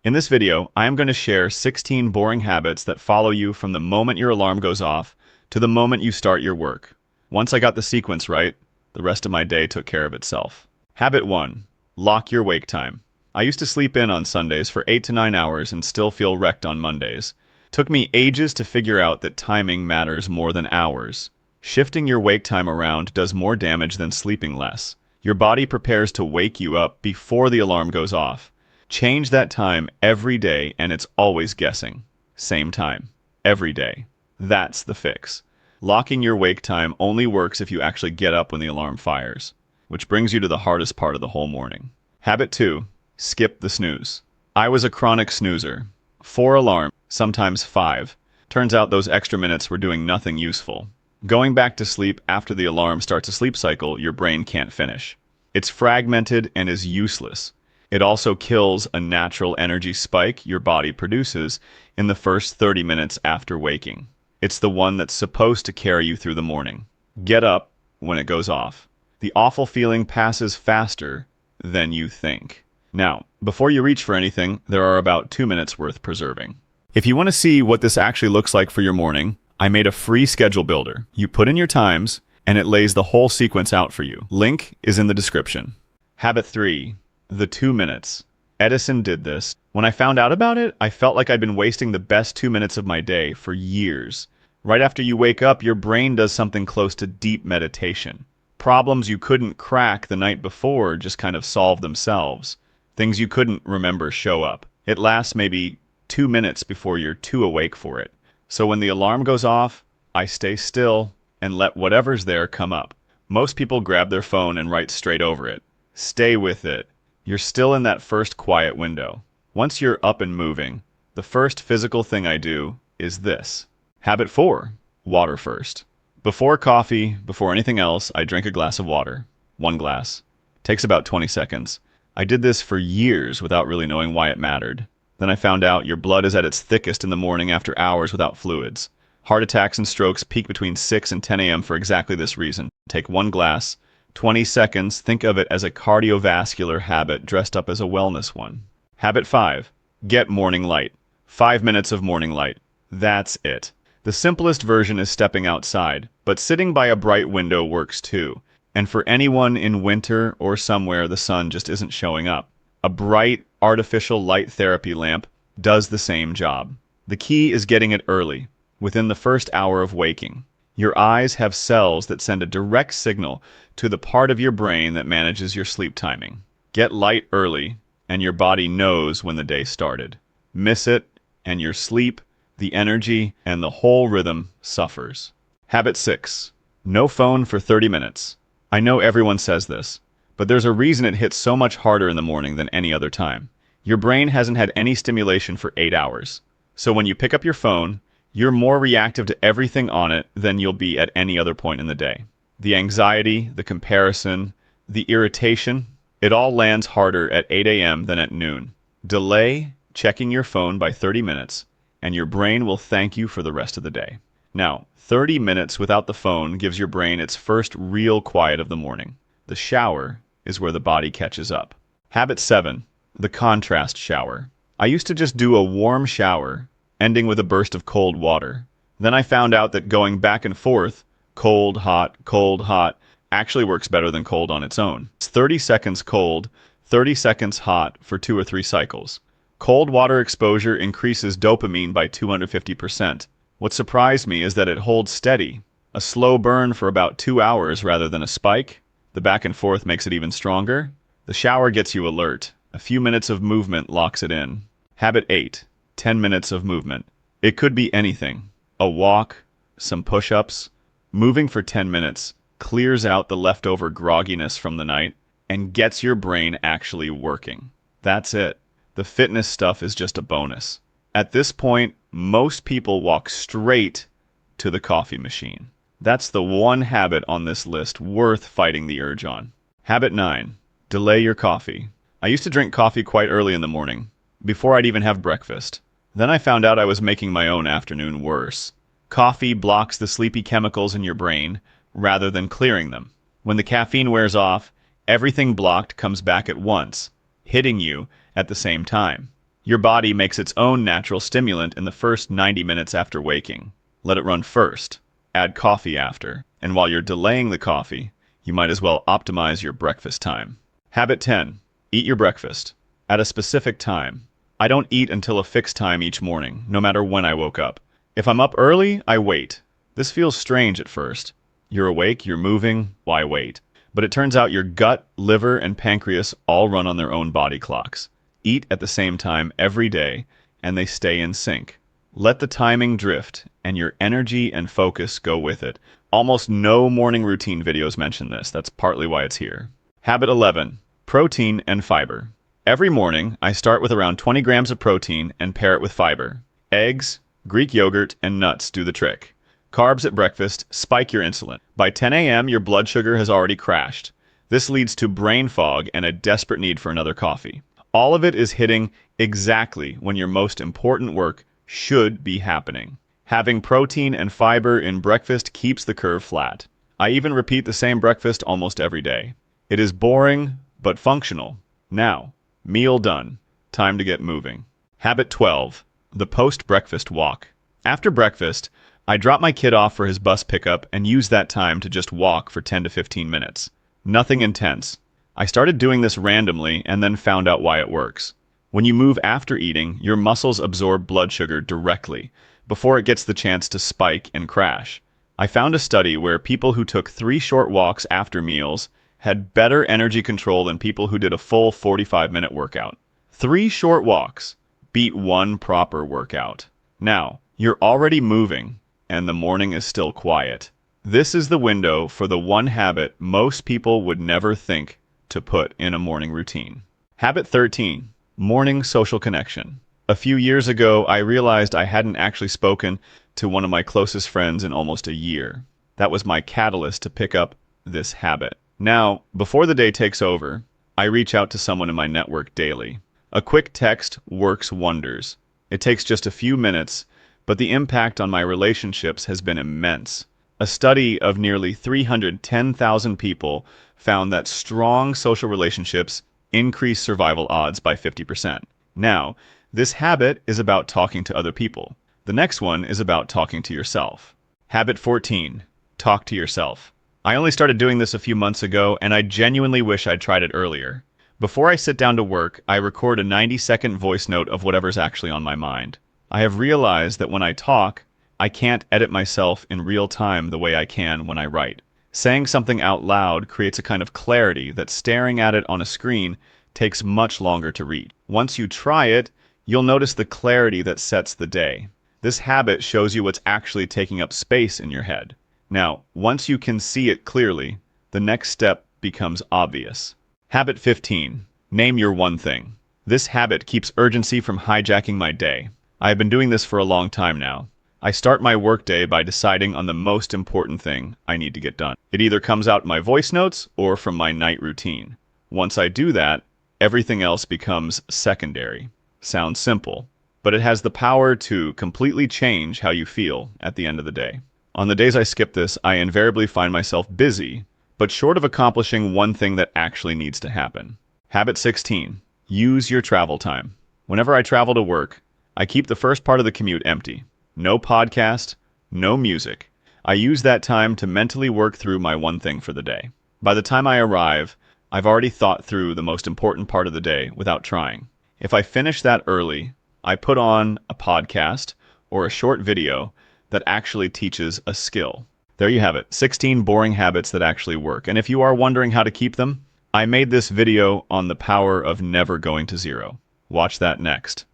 In this video, I am going to share 16 boring habits that follow you from the moment your alarm goes off to the moment you start your work. Once I got the sequence right, the rest of my day took care of itself. Habit 1. Lock your wake time. I used to sleep in on Sundays for 8 to 9 hours and still feel wrecked on Mondays. Took me ages to figure out that timing matters more than hours. Shifting your wake time around does more damage than sleeping less. Your body prepares to wake you up before the alarm goes off. Change that time every day and it's always guessing. Same time, every day. That's the fix. Locking your wake time only works if you actually get up when the alarm fires, which brings you to the hardest part of the whole morning. Habit 2. Skip the snooze. I was a chronic snoozer. 4 alarms, sometimes 5. Turns out those extra minutes were doing nothing useful. Going back to sleep after the alarm starts a sleep cycle your brain can't finish. It's fragmented and is useless. It also kills a natural energy spike your body produces in the first 30 minutes after waking. It's the one that's supposed to carry you through the morning. Get up when it goes off. The awful feeling passes faster than you think. Now, before you reach for anything, there are about 2 minutes worth preserving. If you want to see what this actually looks like for your morning, I made a free schedule builder. You put in your times, and it lays the whole sequence out for you. Link is in the description. Habit 3. The 2 minutes. Edison did this. When I found out about it, I felt like I'd been wasting the best 2 minutes of my day for years. Right after you wake up, your brain does something close to deep meditation. Problems you couldn't crack the night before just kind of solve themselves. Things you couldn't remember show up. It lasts maybe 2 minutes before you're too awake for it. So when the alarm goes off, I stay still and let whatever's there come up. Most people grab their phone and write straight over it. Stay with it. You're still in that first quiet window. Once you're up and moving, the first physical thing I do is this. Habit 4. Water first. Before coffee, before anything else, I drink a glass of water. 1 glass. Takes about 20 seconds. I did this for years without really knowing why it mattered. Then I found out your blood is at its thickest in the morning after hours without fluids. Heart attacks and strokes peak between 6 and 10 a.m. for exactly this reason. Take 1 glass. 20 seconds, think of it as a cardiovascular habit dressed up as a wellness one. Habit 5. Get morning light. 5 minutes of morning light. That's it. The simplest version is stepping outside, but sitting by a bright window works too. And for anyone in winter or somewhere the sun just isn't showing up, a bright, artificial light therapy lamp does the same job. The key is getting it early, within the first hour of waking. Your eyes have cells that send a direct signal to the part of your brain that manages your sleep timing. Get light early, and your body knows when the day started. Miss it, and your sleep, the energy, and the whole rhythm suffers. Habit 6. No phone for 30 minutes. I know everyone says this, but there's a reason it hits so much harder in the morning than any other time. Your brain hasn't had any stimulation for 8 hours. So when you pick up your phone, you're more reactive to everything on it than you'll be at any other point in the day. The anxiety, the comparison, the irritation, it all lands harder at 8 a.m. than at noon. Delay checking your phone by 30 minutes, and your brain will thank you for the rest of the day. Now, 30 minutes without the phone gives your brain its first real quiet of the morning. The shower is where the body catches up. Habit 7. The contrast shower. I used to just do a warm shower, ending with a burst of cold water. Then I found out that going back and forth, cold, hot, actually works better than cold on its own. It's 30 seconds cold, 30 seconds hot for 2 or 3 cycles. Cold water exposure increases dopamine by 250%. What surprised me is that it holds steady. A slow burn for about 2 hours rather than a spike. The back and forth makes it even stronger. The shower gets you alert. A few minutes of movement locks it in. Habit 8. 10 minutes of movement. It could be anything. A walk, some push-ups. Moving for 10 minutes clears out the leftover grogginess from the night and gets your brain actually working. That's it. The fitness stuff is just a bonus. At this point, most people walk straight to the coffee machine. That's the one habit on this list worth fighting the urge on. Habit 9. Delay your coffee. I used to drink coffee quite early in the morning, before I'd even have breakfast. Then I found out I was making my own afternoon worse. Coffee blocks the sleepy chemicals in your brain rather than clearing them. When the caffeine wears off, everything blocked comes back at once, hitting you at the same time. Your body makes its own natural stimulant in the first 90 minutes after waking. Let it run first. Add coffee after. And while you're delaying the coffee, you might as well optimize your breakfast time. Habit 10. Eat your breakfast at a specific time. I don't eat until a fixed time each morning, no matter when I woke up. If I'm up early, I wait. This feels strange at first. You're awake, you're moving, why wait? But it turns out your gut, liver, and pancreas all run on their own body clocks. Eat at the same time every day, and they stay in sync. Let the timing drift, and your energy and focus go with it. Almost no morning routine videos mention this. That's partly why it's here. Habit 11. Protein and fiber. Every morning, I start with around 20 grams of protein and pair it with fiber. Eggs, Greek yogurt, and nuts do the trick. Carbs at breakfast spike your insulin. By 10 a.m., your blood sugar has already crashed. This leads to brain fog and a desperate need for another coffee. All of it is hitting exactly when your most important work should be happening. Having protein and fiber in breakfast keeps the curve flat. I even repeat the same breakfast almost every day. It is boring, but functional. Now, meal done. Time to get moving. Habit 12. The post-breakfast walk. After breakfast, I drop my kid off for his bus pickup and use that time to just walk for 10 to 15 minutes. Nothing intense. I started doing this randomly and then found out why it works. When you move after eating, your muscles absorb blood sugar directly, before it gets the chance to spike and crash. I found a study where people who took 3 short walks after meals had better energy control than people who did a full 45-minute workout. 3 short walks beat 1 proper workout. Now, you're already moving, and the morning is still quiet. This is the window for the one habit most people would never think to put in a morning routine. Habit 13. Morning social connection. A few years ago, I realized I hadn't actually spoken to one of my closest friends in almost a year. That was my catalyst to pick up this habit. Now, before the day takes over, I reach out to someone in my network daily. A quick text works wonders. It takes just a few minutes, but the impact on my relationships has been immense. A study of nearly 310,000 people found that strong social relationships increase survival odds by 50%. Now, this habit is about talking to other people. The next one is about talking to yourself. Habit 14. Talk to yourself. I only started doing this a few months ago, and I genuinely wish I'd tried it earlier. Before I sit down to work, I record a 90-second voice note of whatever's actually on my mind. I have realized that when I talk, I can't edit myself in real time the way I can when I write. Saying something out loud creates a kind of clarity that staring at it on a screen takes much longer to read. Once you try it, you'll notice the clarity that sets the day. This habit shows you what's actually taking up space in your head. Now, once you can see it clearly, the next step becomes obvious. Habit 15. Name your one thing. This habit keeps urgency from hijacking my day. I have been doing this for a long time now. I start my workday by deciding on the most important thing I need to get done. It either comes out in my voice notes or from my night routine. Once I do that, everything else becomes secondary. Sounds simple, but it has the power to completely change how you feel at the end of the day. On the days I skip this, I invariably find myself busy, but short of accomplishing one thing that actually needs to happen. Habit 16. Use your travel time. Whenever I travel to work, I keep the first part of the commute empty. No podcast, no music. I use that time to mentally work through my one thing for the day. By the time I arrive, I've already thought through the most important part of the day without trying. If I finish that early, I put on a podcast or a short video that actually teaches a skill. There you have it, 16 boring habits that actually work. And if you are wondering how to keep them, I made this video on the power of never going to zero. Watch that next.